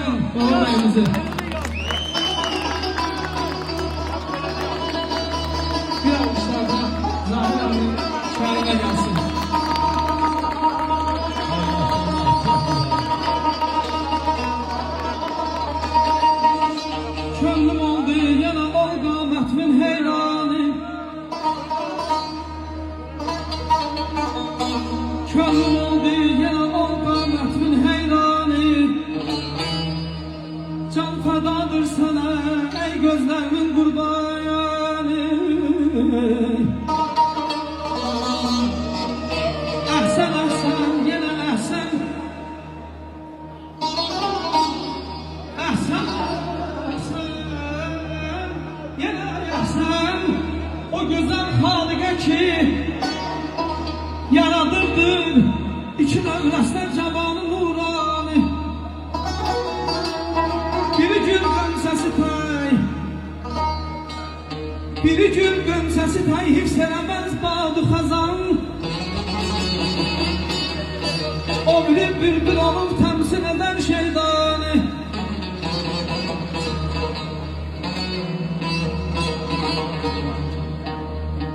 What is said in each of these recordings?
alkışlayın baba beyimizi. Bir alkışlarda Zahir abi şairine gelsin. Könlüm oldu yana o qamətimin heyranı. Könlüm oldu yana o qamətimin heyranı. Can fədadır sənə ey gözlərimin qurbanı. Əhsən əhsən yenə əhsən. Əhsən əhsən o gözəl xaliqə ki yaradırdır iki dövrəslər cavanı nuranı. Biri gül gömsəsi tay, biri gül gömsəsi tay, hifz eləməz badı xazan. O biri bülbül olub təmsil edən şeydanı.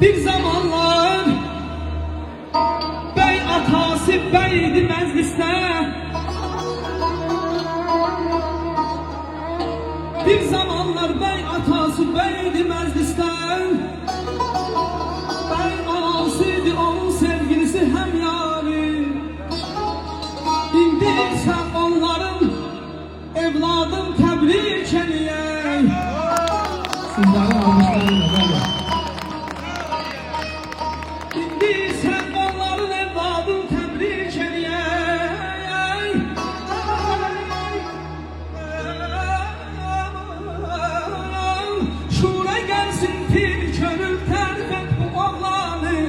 Bir zamanlar bey atası beydi mecliste. Bir zamanlar bey atası beydi mecliste. Bey anasıydı onun sevgilisi hem yarı. İndi sen onların evladım tebrik eləyək. Sizlerin almışlarıyla böyle. İndi sen onların evladın tebrik eləyək. Şura gəlsin pir körür tərif et bu oğlanı.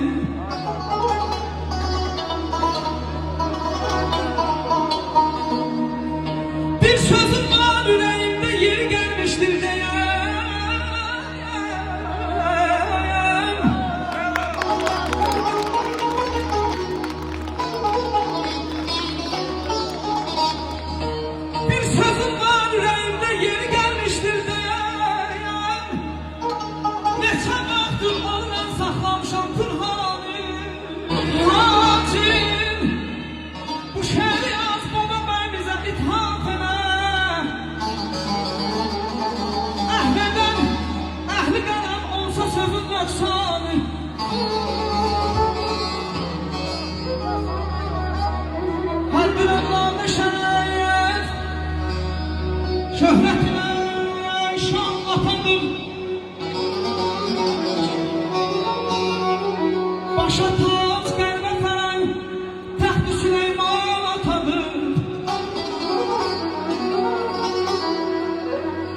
Bir sözüm var ürəyimdə yeri gəlmişdir her bir anlamda şərait şöhrətine şan atadır. Başa tac qəlbə fərən təxt-i Süleyman atadır.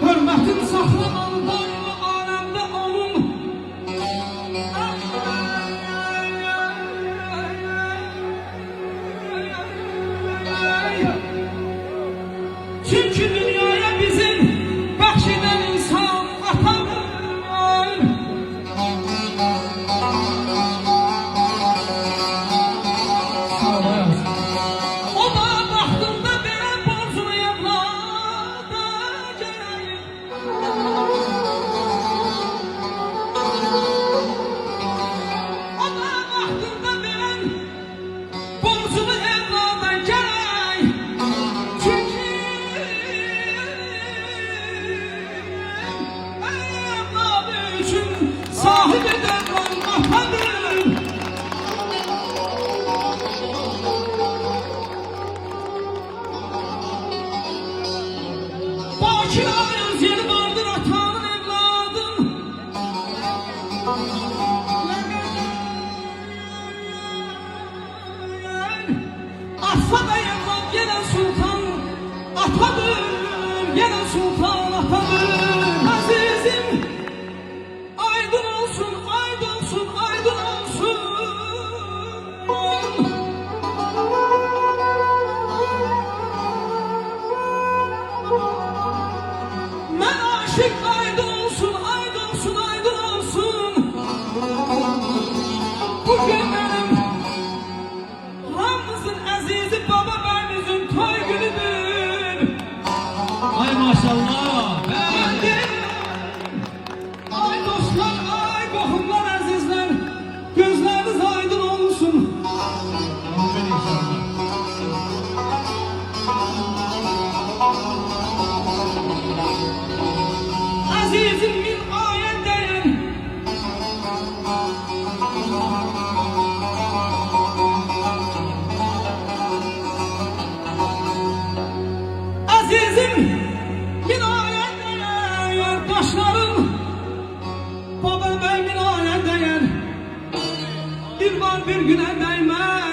Hörmətin saxlanan daima aləmdə onun. Çünkü dünyaya bizim bəxşedən insan atadır. O da vaxtında verən borcunu evlada gələyim. O da vaxtında verən borcunu evlada gələyim. Çünkü evladı üçün sahib eden atadır. Bakir ayız yeri vardır atanın evladın. Atsa da evlat gelen sultan atadır. Gelen sultan atadır. Azizim aydın olsun, aydın olsun, aydın olsun. Ben aşık aydın olsun, aydın olsun, aydın olsun. Bugün benim hamımızın əzizi baba bəyimizin toy günüdür. başlarım Baba ben minare değer Bir var bir güne değmez